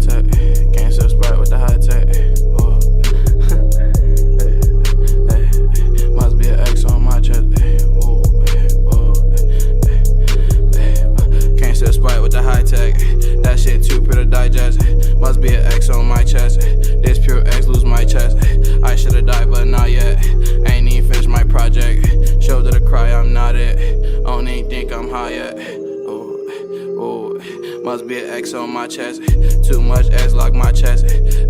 tech. Can't sip Sprite with the high tech. Oh. Must be an X on my chest. Oh. Can't sip Sprite with the high tech. That shit too pure to digest. Must be an X on my chest. This pure X lose my chest. I should've died but not yet. Ain't even finished my project. Shoulder to cry, I'm not it. I don't even think I'm high yet. Must be an X on my chest. Too much X lock my chest.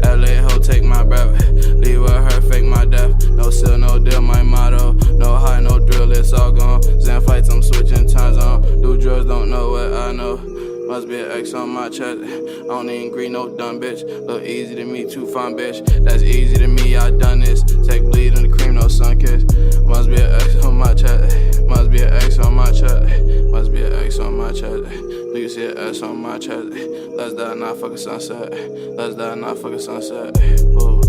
LA hoe take my breath. Leave with her, fake my death. No seal, no deal, my motto. No high, no drill, it's all gone. Zen fights, I'm switching time zone. Do drugs, don't know what I know. Must be an X on my chest. I don't even agree, no dumb bitch. Look easy to me, too fun bitch. That's easy to me, I done this. Take bleed in the cream, no sun kiss. Must be an X on my chest. Must be an X on my chest. Must be an X on my chest. Do you see an S on my chest? Let's die, not fucking sunset. Let's die, not fucking sunset. Ooh.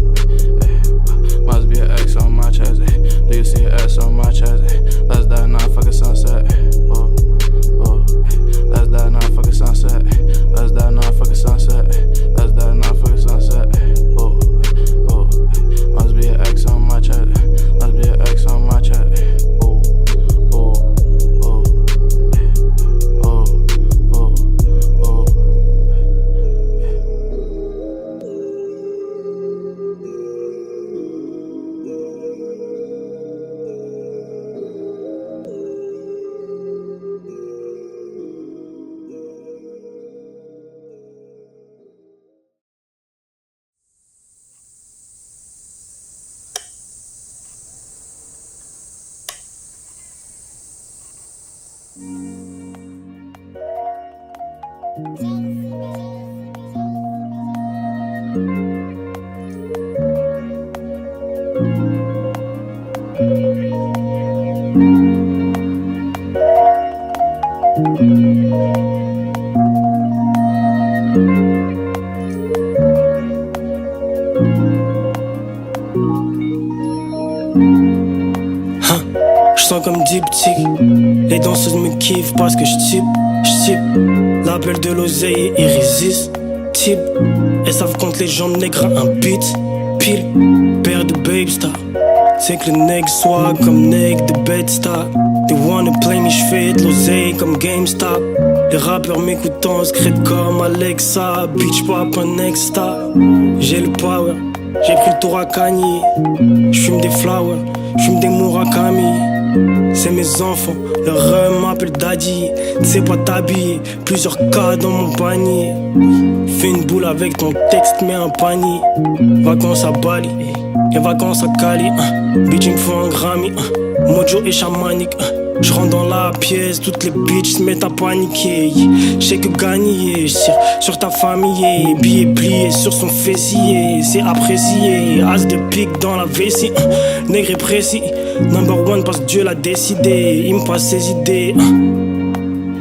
Must be an X on my chest. Do you see an S on my chest? Let's die, not fucking sunset. Ooh. Let's die, not fucking sunset. Let's die, not fucking sunset. Let's die, not fucking sunset. Ooh. Must be an X on my chest. Must be an X on my chest. Je sens comme diptyque. Les danseuses me kiffent parce que je type. L'appel de l'oseille est irrésistible. Elles savent quand les gens nègres à un beat. Pile, paire de babe star. C'est que le nègre soit comme nègre de bed star. They wanna play me, j'fais de l'oseille comme GameStop. Les rappeurs m'écoutant secrète comme Alexa. Bitch pop un extra. J'ai le power, j'ai pris le tour à Kanye. J'fume des flowers, j'fume des Murakami. C'est mes enfants, leur rhum m'appelle Daddy. T'sais pas t'habiller, plusieurs cas dans mon panier. Fais une boule avec ton texte, mets un panier. Vacances à Bali, et vacances à Cali. Bitch il me faut un Grammy, mojo et chamanique. Je rentre dans la pièce, toutes les bitches se mettent à paniquer. J'sais que gagner, j'tire sur ta famille. Billet plié sur son fessier, c'est apprécié. As de pique dans la vessie, nègre est précis. Number one parce que Dieu l'a décidé. Il me passe ses idées.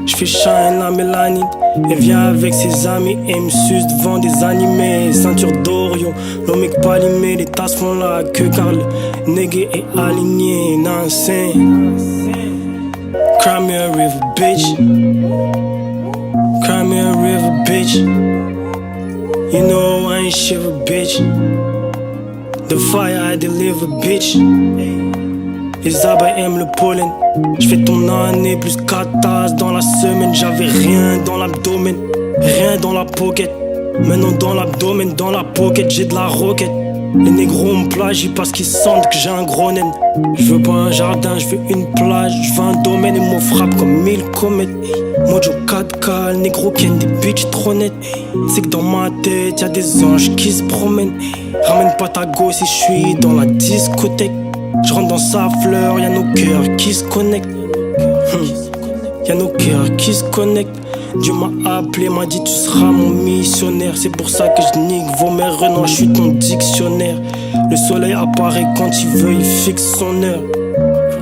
J'fais shine la mélanine. Elle vient avec ses amis et me suce devant des animés. Ceinture d'Orion, l'homme est palimé. Les tasses font la queue car le nègre est aligné. Nansen. Cry me a river, bitch. Cry me a river, bitch. You know I ain't shiver, bitch. The fire I deliver, bitch. Les abeilles aiment le pollen. J'fais ton année plus 4 tasses dans la semaine. J'avais rien dans l'abdomen, rien dans la pocket. Maintenant dans l'abdomen, dans la pocket, j'ai de la roquette. Les négros me plagient parce qu'ils sentent que j'ai un gros naine. J'veux pas un jardin, j'veux une plage. J'veux un domaine et m'en frappe comme 1000 comètes. Mojo 4K, le négro ken des bitches trop nettes. C'est que dans ma tête y'a des anges qui se promènent. Ramène pas ta go si j'suis dans la discothèque. Je rentre dans sa fleur, y'a nos cœurs qui se connectent. Y'a nos cœurs qui se connectent. Dieu m'a appelé, m'a dit tu seras mon missionnaire. C'est pour ça que je nique vos mères, Renan, je suis ton dictionnaire. Le soleil apparaît quand il veut, il fixe son heure.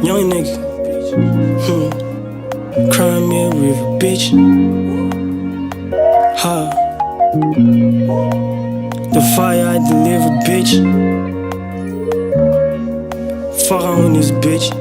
Young nigga, cry me a river, bitch. Ha. The fire I deliver, bitch. Pharaoh on this bitch.